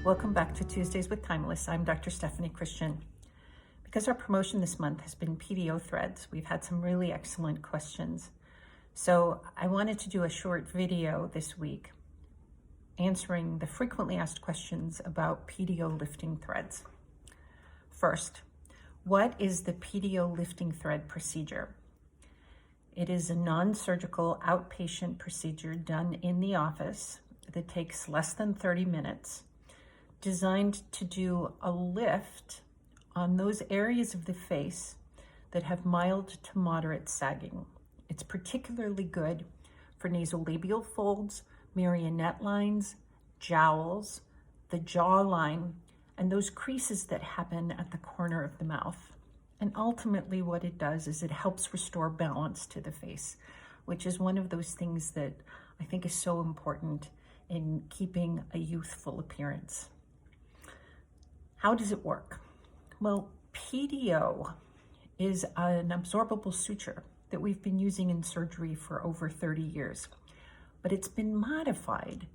Welcome back to Tuesdays with Timeless. I'm Dr. Stefanie Christian. Because our promotion this month has been PDO Threads, we've had some really excellent questions. So I wanted to do a short video this week answering the frequently asked questions about PDO lifting threads. First, what is the PDO lifting thread procedure? It is a non-surgical outpatient procedure done in the office that takes less than 30 minutes, designed to do a lift on those areas of the face that have mild to moderate sagging. It's particularly good for nasolabial folds, marionette lines, jowls, the jawline, and those creases that happen at the corner of the mouth. And ultimately what it does is it helps restore balance to the face, which is one of those things that I think is so important in keeping a youthful appearance. How does it work? Well, PDO is an absorbable suture that we've been using in surgery for over 30 years, but it's been modified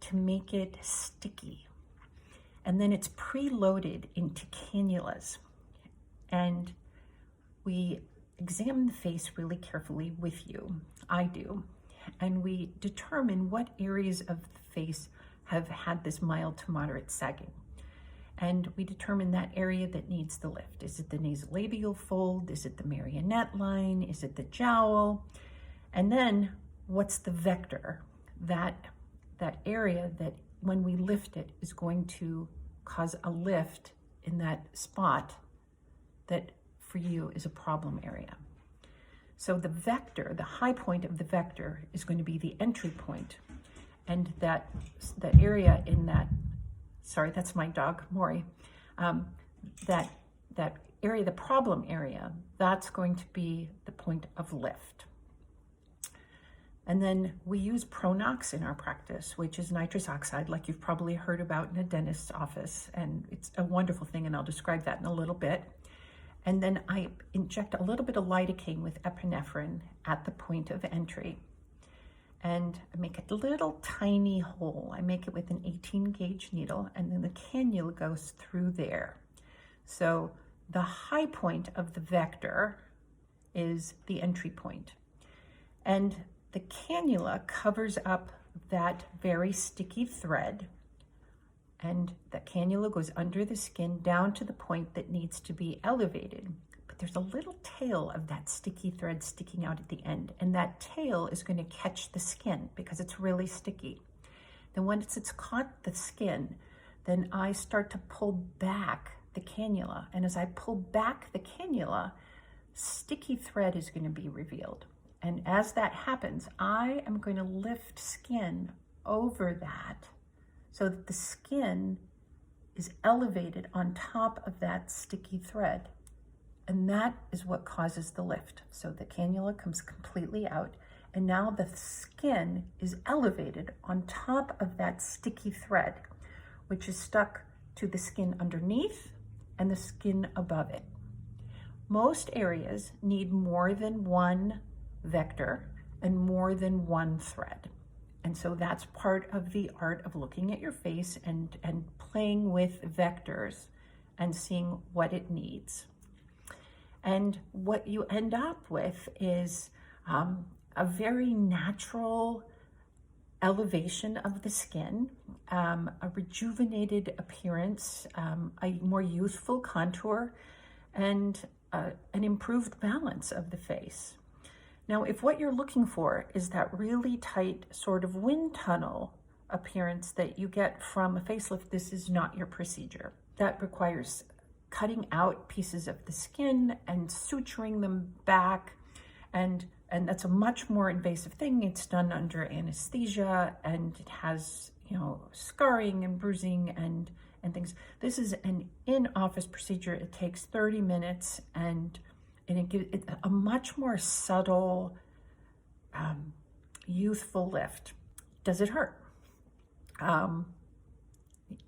to make it sticky. And then it's preloaded into cannulas. And we examine the face really carefully with you, I do, and we determine what areas of the face have had this mild to moderate sagging. And we determine that area that needs the lift. Is it the nasolabial fold? Is it the marionette line? Is it the jowl? And then what's the vector? That area that when we lift it is going to cause a lift in that spot that for you is a problem area. So the vector, the high point of the vector is going to be the entry point. And that area in that, sorry, that's my dog, Maury, that area, the problem area, that's going to be the point of lift. And then we use Pronox in our practice, which is nitrous oxide, like you've probably heard about in a dentist's office. And it's a wonderful thing, and I'll describe that in a little bit. And then I inject a little bit of lidocaine with epinephrine at the point of entry. And I make a little tiny hole. I make it with an 18 gauge needle, and then the cannula goes through there. So the high point of the vector is the entry point. And the cannula covers up that very sticky thread, and the cannula goes under the skin down to the point that needs to be elevated. But there's a little tail of that sticky thread sticking out at the end, and that tail is going to catch the skin because it's really sticky. Then once it's caught the skin, then I start to pull back the cannula. And as I pull back the cannula, sticky thread is going to be revealed. And as that happens, I am going to lift skin over that so that the skin is elevated on top of that sticky thread. And that is what causes the lift. So the cannula comes completely out, and now the skin is elevated on top of that sticky thread, which is stuck to the skin underneath and the skin above it. Most areas need more than one vector and more than one thread. And so that's part of the art of looking at your face and playing with vectors and seeing what it needs. And what you end up with is a very natural elevation of the skin, a rejuvenated appearance, a more youthful contour, and an improved balance of the face. Now, if what you're looking for is that really tight sort of wind tunnel appearance that you get from a facelift, this is not your procedure. That requires cutting out pieces of the skin and suturing them back, and that's a much more invasive thing. It's done under anesthesia, and it has, scarring and bruising and things. This is an in-office procedure. It takes 30 minutes, and it gives it a much more subtle, youthful lift. Does it hurt?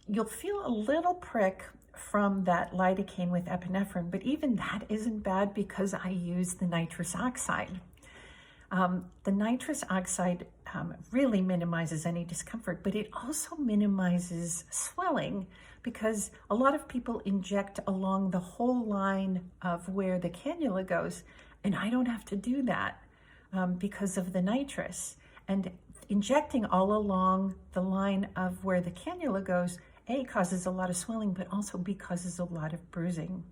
You'll feel a little prick from that lidocaine with epinephrine, but even that isn't bad because I use the nitrous oxide. The nitrous oxide really minimizes any discomfort, but it also minimizes swelling because a lot of people inject along the whole line of where the cannula goes, and I don't have to do that because of the nitrous. And injecting all along the line of where the cannula goes, A, causes a lot of swelling, but also B, causes a lot of bruising.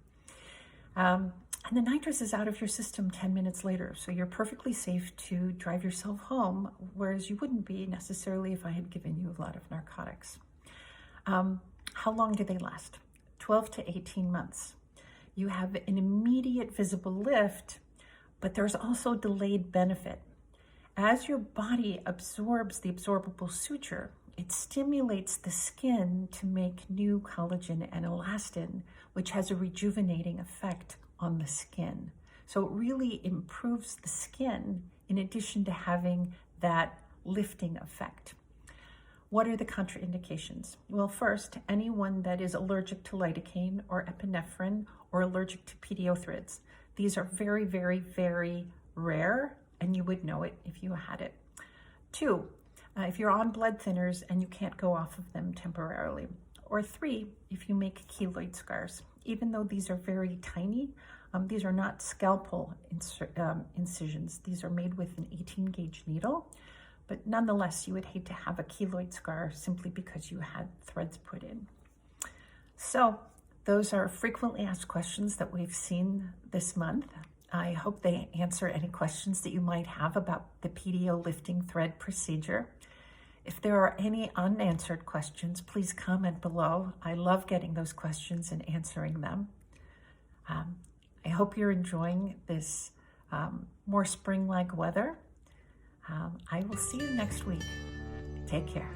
And the nitrous is out of your system 10 minutes later, so you're perfectly safe to drive yourself home, whereas you wouldn't be necessarily if I had given you a lot of narcotics. How long do they last? 12 to 18 months. You have an immediate visible lift, but there's also delayed benefit. As your body absorbs the absorbable suture, it stimulates the skin to make new collagen and elastin, which has a rejuvenating effect on the skin. So it really improves the skin in addition to having that lifting effect. What are the contraindications? Well, first, anyone that is allergic to lidocaine or epinephrine or allergic to PDO threads. These are very, very, very rare, and you would know it if you had it. 2, if you're on blood thinners and you can't go off of them temporarily. Or 3, if you make keloid scars. Even though these are very tiny, these are not scalpel incisions. These are made with an 18 gauge needle, but nonetheless, you would hate to have a keloid scar simply because you had threads put in. So those are frequently asked questions that we've seen this month. I hope they answer any questions that you might have about the PDO lifting thread procedure. If there are any unanswered questions, please comment below. I love getting those questions and answering them. I hope you're enjoying this more spring-like weather. I will see you next week. Take care.